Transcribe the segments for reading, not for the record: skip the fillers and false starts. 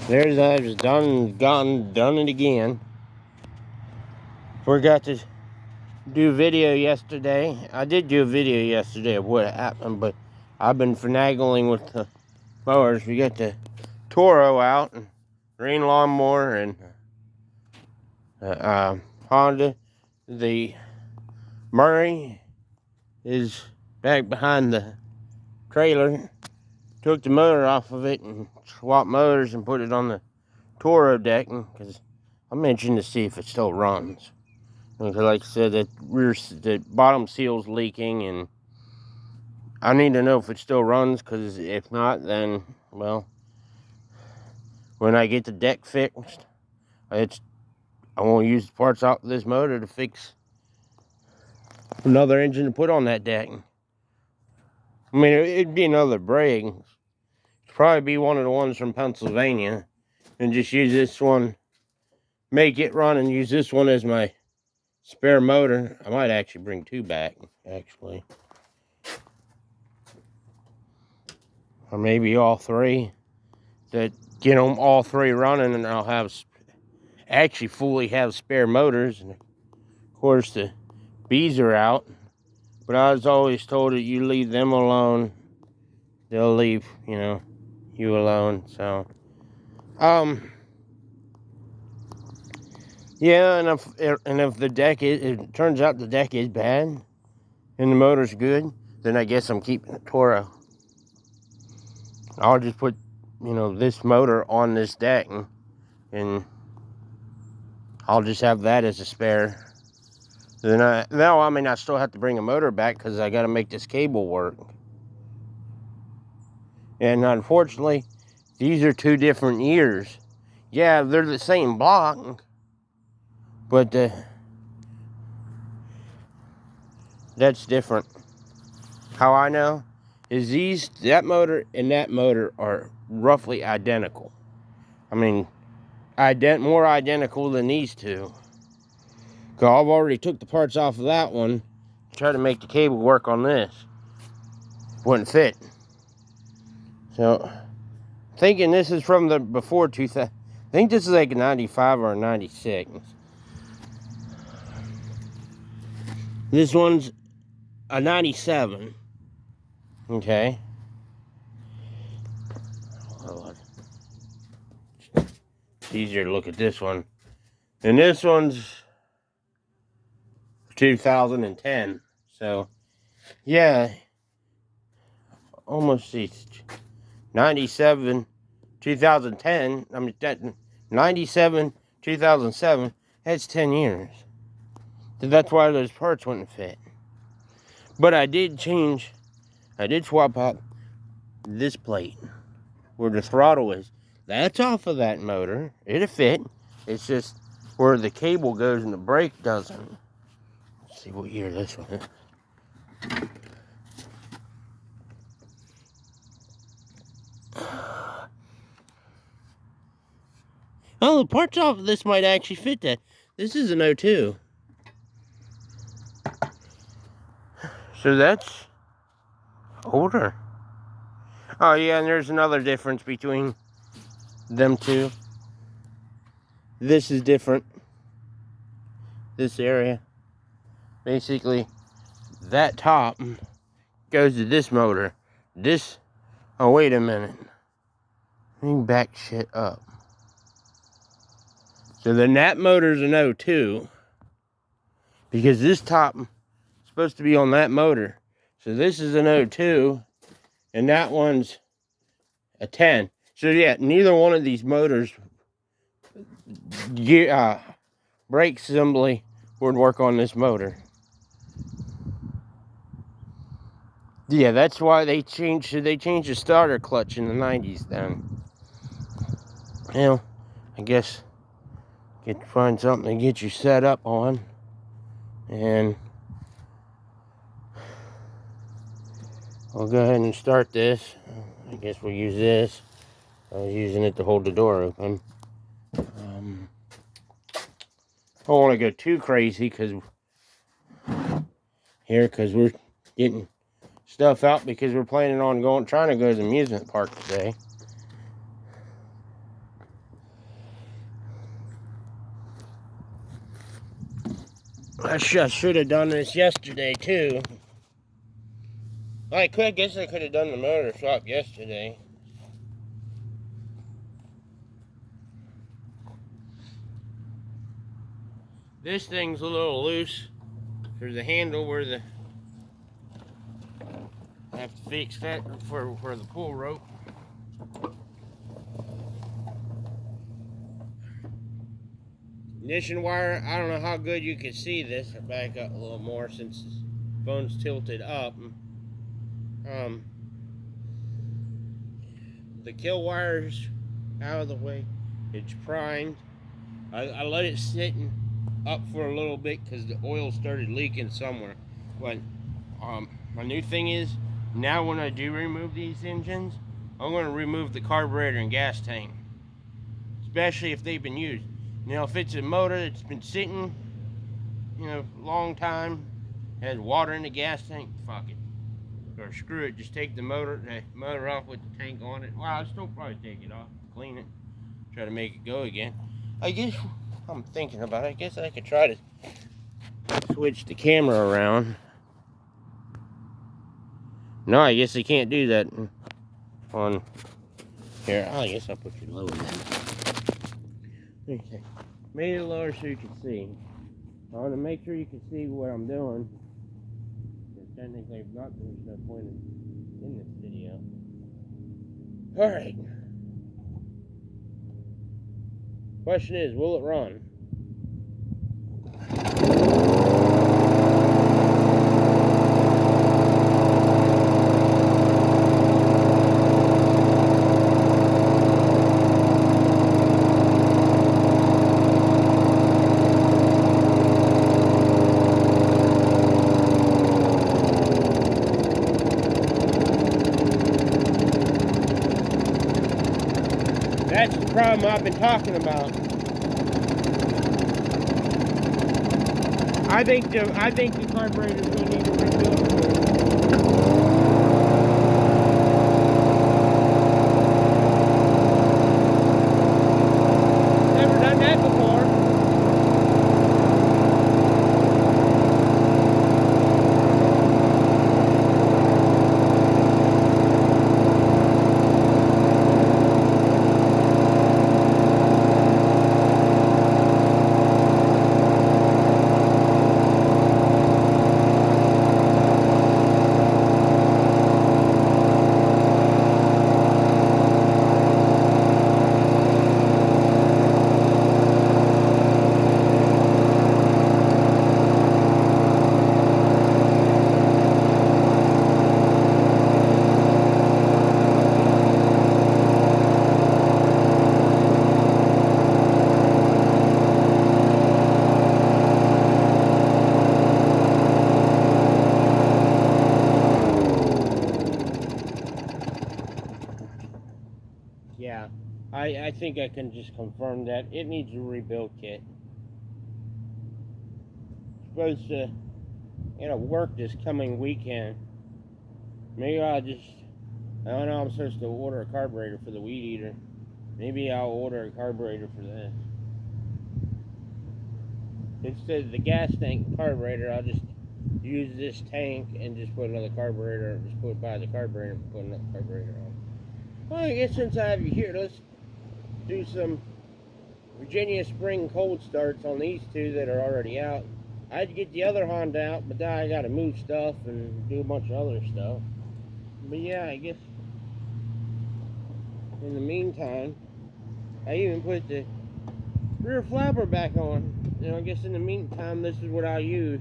There's I've done it again. Forgot to do video yesterday. I did do a video yesterday of what happened, but I've been finagling with the mowers. We got the Toro out, and green lawnmower, and Honda. The Murray is back behind the trailer. Took the motor off of it and swapped motors and put it on the Toro deck because I mentioned to see if it still runs. Because like I said, the bottom seal's leaking, and I need to know if it still runs, because if not, then, well, when I get the deck fixed, I won't use the parts out of this motor to fix another engine to put on that deck. I mean, it'd be another brake. It'd probably be one of the ones from Pennsylvania, and just use this one, make it run, and use this one as my spare motor. I might actually bring two back, actually. Or maybe all three. That get them all three running, and I'll have actually fully have spare motors. And of course, the bees are out. But I was always told that you leave them alone, they'll leave, you alone. So, yeah, and if the deck it turns out the deck is bad and the motor's good, then I guess I'm keeping the Toro. I'll just put, this motor on this deck, and I'll just have that as a spare. Then I still have to bring a motor back because I got to make this cable work. And unfortunately, these are two different years. Yeah, they're the same block, but that's different. How I know is that motor and that motor are roughly identical. I mean, more identical than these two. Because I've already took the parts off of that one, tried to make the cable work on this. Wouldn't fit. So, thinking this is from the before 2000. I think this is like a 95 or a 96. This one's a 97. Okay. It's easier to look at this one. And this one's 2010. So, yeah. Almost 97, 2010. I mean, 97, 2007. That's 10 years. So that's why those parts wouldn't fit. But I did swap out this plate where the throttle is. That's off of that motor. It'll fit. It's just where the cable goes and the brake doesn't. Let's see what year this one is. Oh, the parts off of this might actually fit that. This is an 02. So that's older. Oh, yeah, and there's another difference between them two. This is different. This area. Basically, that top goes to this motor. Oh, wait a minute. Let me back shit up. So then that motor's an 02. Because this top is supposed to be on that motor. So this is an 02. And that one's a 10. So yeah, neither one of these motors brake assembly would work on this motor. Yeah, that's why they changed the starter clutch in the 90s then. Well, I guess get to find something to get you set up on. And I'll go ahead and start this. I guess we'll use this. I was using it to hold the door open. I don't want to go too crazy because we're getting stuff out because we're planning on trying to go to the amusement park today. I should have done this yesterday too. I guess I could have done the motor swap yesterday. This thing's a little loose. There's a handle where I have to fix that for the pull rope. Ignition wire, I don't know how good you can see this. I'll back up a little more since the phone's tilted up. The kill wire's out of the way. It's primed. I let it sit up for a little bit because the oil started leaking somewhere. But my new thing is, now when I do remove these engines, I'm going to remove the carburetor and gas tank, especially if they've been used. Now, if it's a motor that's been sitting, a long time, has water in the gas tank, fuck it. Or screw it, just take the motor off with the tank on it. Well, I'll still probably take it off, clean it, try to make it go again. I guess, I'm thinking about it, I guess I could try to switch the camera around. No, I guess I can't do that on here. I guess I'll put you lower then. Okay. Made it lower so you can see. I want to make sure you can see what I'm doing. Because technically, if not, there's no point in this video. Alright. Question is, will it run? That's the problem I've been talking about. I think the carburetor's going to need to rebuild. Never done that before. Yeah, I think I can just confirm that it needs a rebuild kit. It's supposed to, work this coming weekend. Maybe I don't know, I'm supposed to order a carburetor for the weed eater. Maybe I'll order a carburetor for this. Instead of the gas tank carburetor, I'll just use this tank and just put another carburetor, buy the carburetor and put another carburetor on. Well, I guess since I have you here, let's do some Virginia Spring cold starts on these two that are already out. I'd get the other Honda out, but then I gotta move stuff and do a bunch of other stuff. But yeah, I guess in the meantime, I even put the rear flapper back on. I guess in the meantime, this is what I'll use.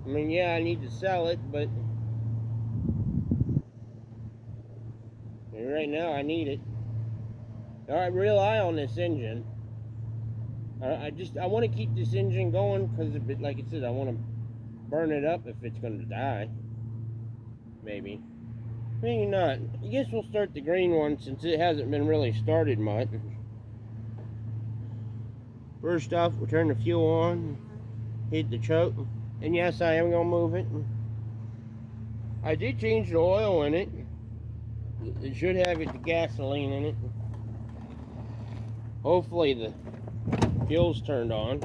I mean, yeah, I need to sell it, but right now I need it. I rely on this engine. I want to keep this engine going because, like I said, I want to burn it up if it's going to die. Maybe. Maybe not. I guess we'll start the green one since it hasn't been really started much. First off, we'll turn the fuel on, hit the choke, and yes, I am going to move it. I did change the oil in it. It should have the gasoline in it. Hopefully the fuel's turned on.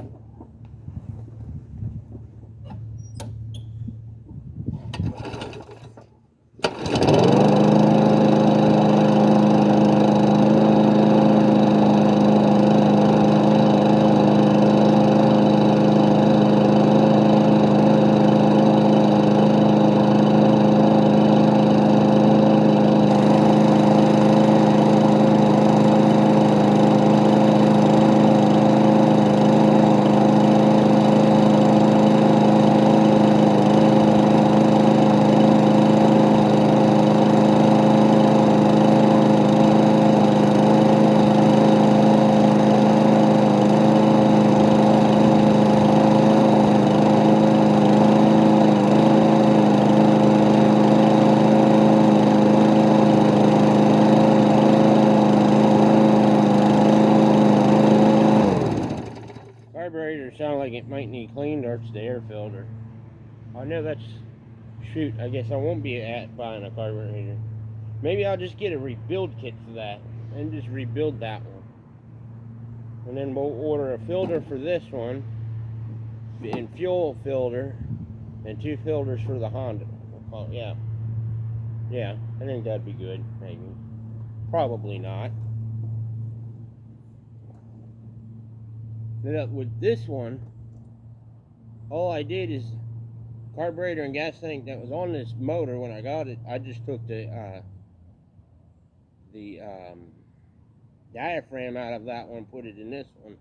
sound like it might need cleaned, or it's the air filter. I know that's... Shoot, I guess I won't be buying a carburetor. Maybe I'll just get a rebuild kit for that and just rebuild that one. And then we'll order a filter for this one, and fuel filter, and 2 filters for the Honda. Yeah. Yeah, I think that'd be good, maybe. Probably not. With this one, all I did is carburetor and gas tank that was on this motor when I got it. I just took the diaphragm out of that one, put it in this one,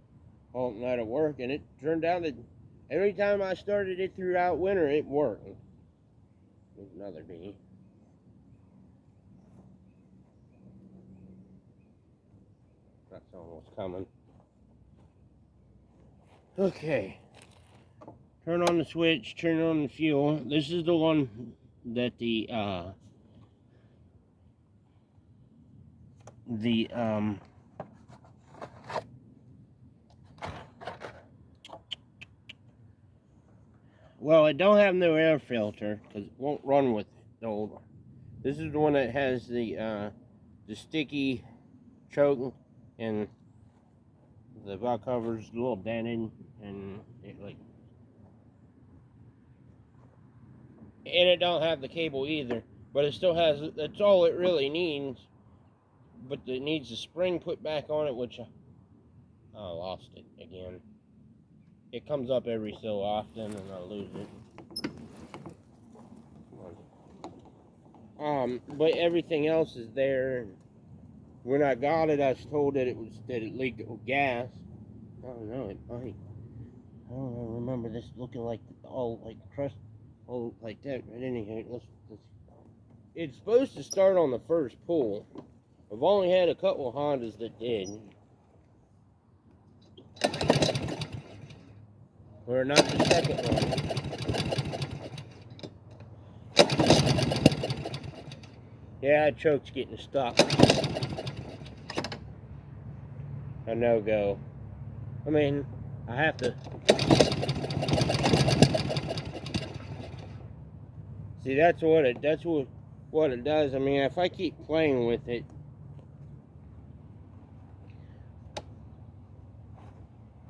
and let it work. And it turned out that every time I started it throughout winter, it worked. There's another bee. That's almost coming. Okay. Turn on the switch, turn on the fuel. This is the one that well, it don't have no air filter because it won't run with the old one. This is the one that has the sticky choke, and the valve cover's a little dented, and it don't have the cable either, but it still has. That's all it really needs. But it needs a spring put back on it, which I lost it again. It comes up every so often, and I lose it. But everything else is there. When I got it, I was told that it leaked gas. I don't know, it might. I don't remember this looking like all like crust, all like that. But anyway, let's. It's supposed to start on the first pull. I've only had a couple of Hondas that did. Or not the second one. Yeah, choke's getting stuck. A no-go. I mean, I have to... See, that's what it does. I mean, if I keep playing with it,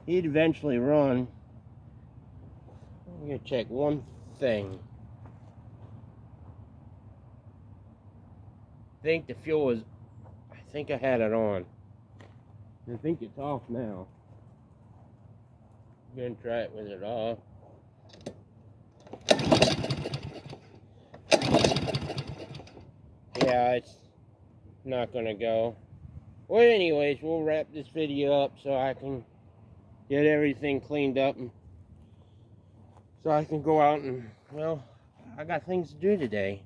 he'd eventually run. I'm gonna check one thing. I think the fuel is... I think I had it on. I think it's off now. I'm gonna try it with it off. Yeah, it's not gonna go. Well, anyways, we'll wrap this video up so I can get everything cleaned up, and so I can go out and, well, I got things to do today.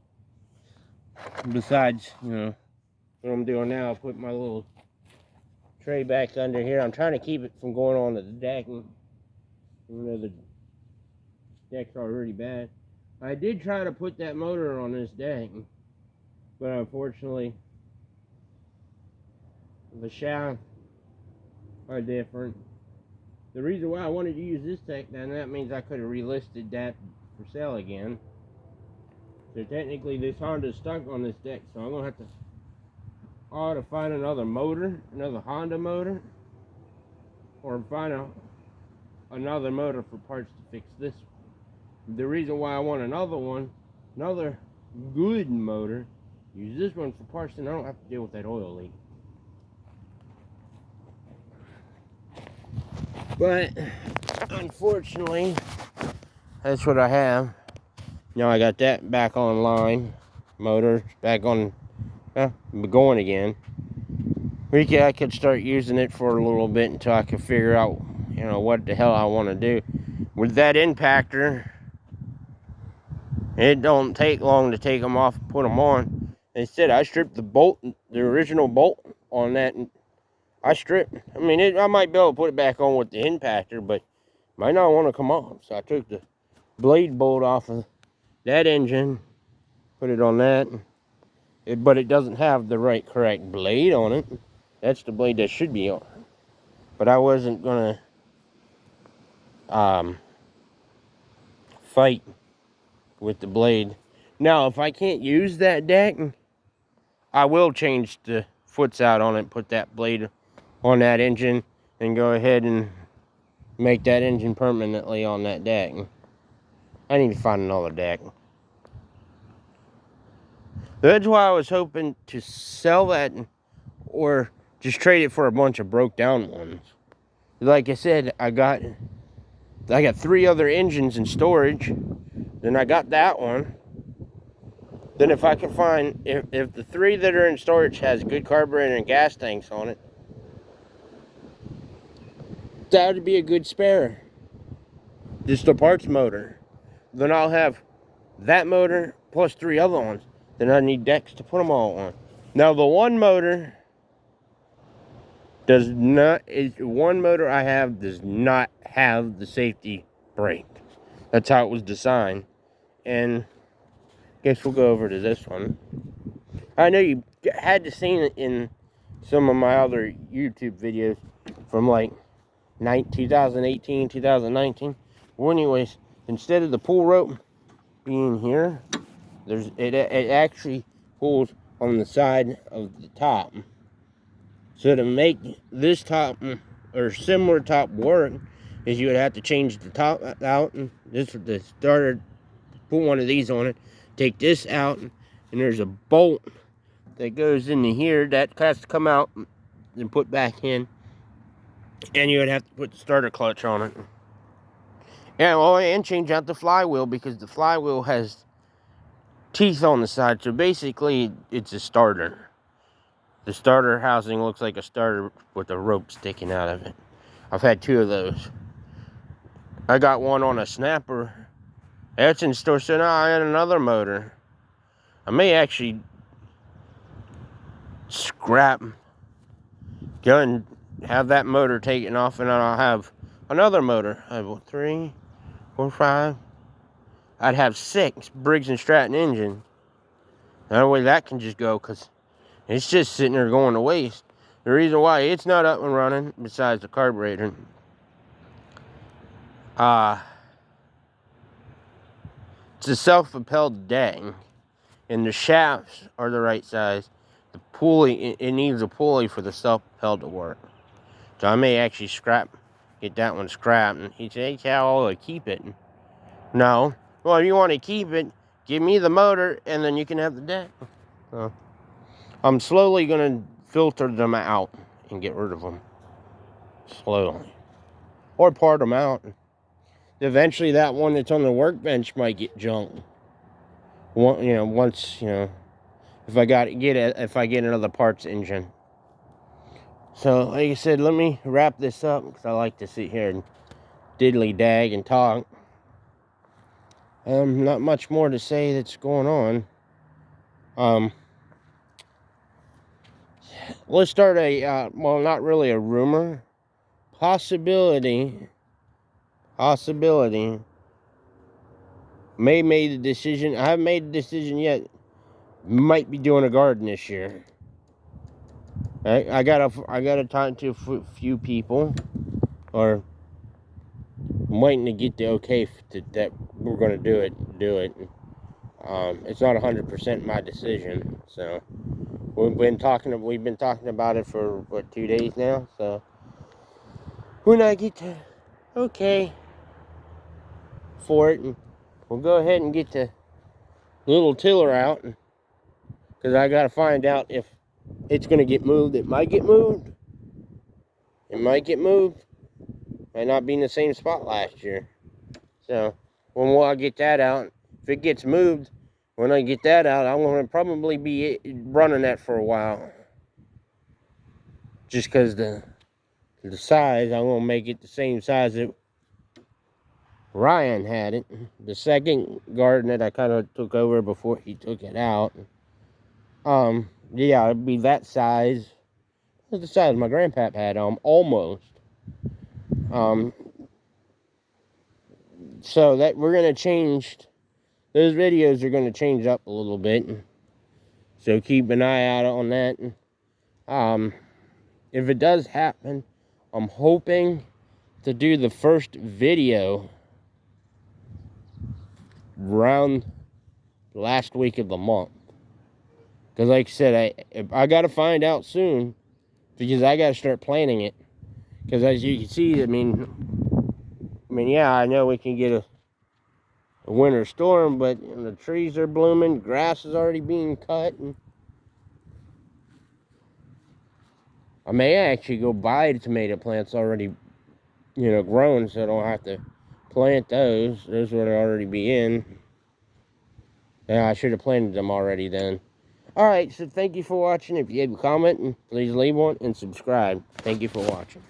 Besides, you know, what I'm doing now, put my little tray back under here. I'm trying to keep it from going on to the deck. You know, the deck's already bad. I did try to put that motor on this deck, but unfortunately, the shafts are different. The reason why I wanted to use this deck, then that means I could have relisted that for sale again. So technically, this Honda's stuck on this deck, so I'm gonna have to. I ought to find another motor, another Honda motor, or find another motor for parts to fix this one. The reason why I want another good motor, use this one for parts, and I don't have to deal with that oil leak. But unfortunately, that's what I have. Now I got that back online, motor back on, going again. I could start using it for a little bit until I could figure out, you know, what the hell I want to do. With that impactor, it don't take long to take them off and put them on. Instead, I stripped the bolt, the original bolt on that, and I stripped. I mean, I might be able to put it back on with the impactor, but might not want to come off. So I took the blade bolt off of that engine, put it on that, but it doesn't have the correct blade on it. That's the blade that should be on. But I wasn't gonna fight with the blade. Now, if I can't use that deck, I will change the foots out on it, put that blade on that engine, and go ahead and make that engine permanently on that deck. I need to find another deck. That's why I was hoping to sell that or just trade it for a bunch of broke down ones. Like I said, I got 3 other engines in storage. Then I got that one. Then if I can find, if the 3 that are in storage has good carburetor and gas tanks on it, that would be a good spare. Just a parts motor. Then I'll have that motor plus 3 other ones. Then I need decks to put them all on. Now the one motor one motor I have does not have the safety brake. That's how it was designed. And guess we'll go over to this one. I know you had to see it in some of my other YouTube videos from like 2018, 2019. Well, anyways, instead of the pull rope being here, it actually pulls on the side of the top. So to make this top or similar top work, is you would have to change the top out, and this is the starter. Put one of these on it. Take this out, and there's a bolt that goes into here that has to come out and put back in. And you would have to put the starter clutch on it. Yeah, well, and change out the flywheel because the flywheel has teeth on the side. So basically, it's a starter. The starter housing looks like a starter with a rope sticking out of it. I've had 2 of those. I got one on a snapper. That's in store. So now I had another motor. I may actually scrap, go and have that motor taken off, and then I'll have another motor. I have 3, 4, 5. I'd have 6 Briggs & Stratton engines. That way that can just go, because it's just sitting there going to waste. The reason why it's not up and running, besides the carburetor, it's a self-propelled deck, and the shafts are the right size. The pulley, it needs a pulley for the self-propelled to work. So I may actually get that one scrapped. And he said, hey, Cal, I'll keep it. No. Well, if you want to keep it, give me the motor, and then you can have the deck. So I'm slowly going to filter them out and get rid of them. Slowly. Or part them out. Eventually, that one that's on the workbench might get junked. Once, if I get another parts engine. So, like I said, let me wrap this up because I like to sit here and diddly dag and talk. Not much more to say that's going on. Let's start well, not really a rumor. Possibility. May made the decision. I haven't made a decision yet. Might be doing a garden this year. I gotta talk to a few people, or I'm waiting to get the okay that we're gonna do it. It's not 100% my decision. So we've been talking about it for 2 days now. So when I get to okay for it, we'll go ahead and get the little tiller out, because I gotta find out if it's gonna get moved. It might get moved. Might not be in the same spot last year. So when I get that out, if it gets moved, when I get that out, I'm gonna probably be running that for a while. Just because the size, I'm gonna make it the same size that Ryan had it. The second garden that I kind of took over before he took it out. Yeah, it'd be that size. That's the size my grandpap had, almost. So that we're gonna change. Those videos are gonna change up a little bit. So keep an eye out on that. If it does happen, I'm hoping to do the first video around last week of the month. Because like I said, I got to find out soon, because I got to start planning it. Because as you can see, I mean, yeah, I know we can get a winter storm, but the trees are blooming, grass is already being cut, and I may actually go buy the tomato plants already, grown, so I don't have to plant those. Those would already be in. Yeah, I should have planted them already then. Alright, so thank you for watching. If you have a comment, please leave one and subscribe. Thank you for watching.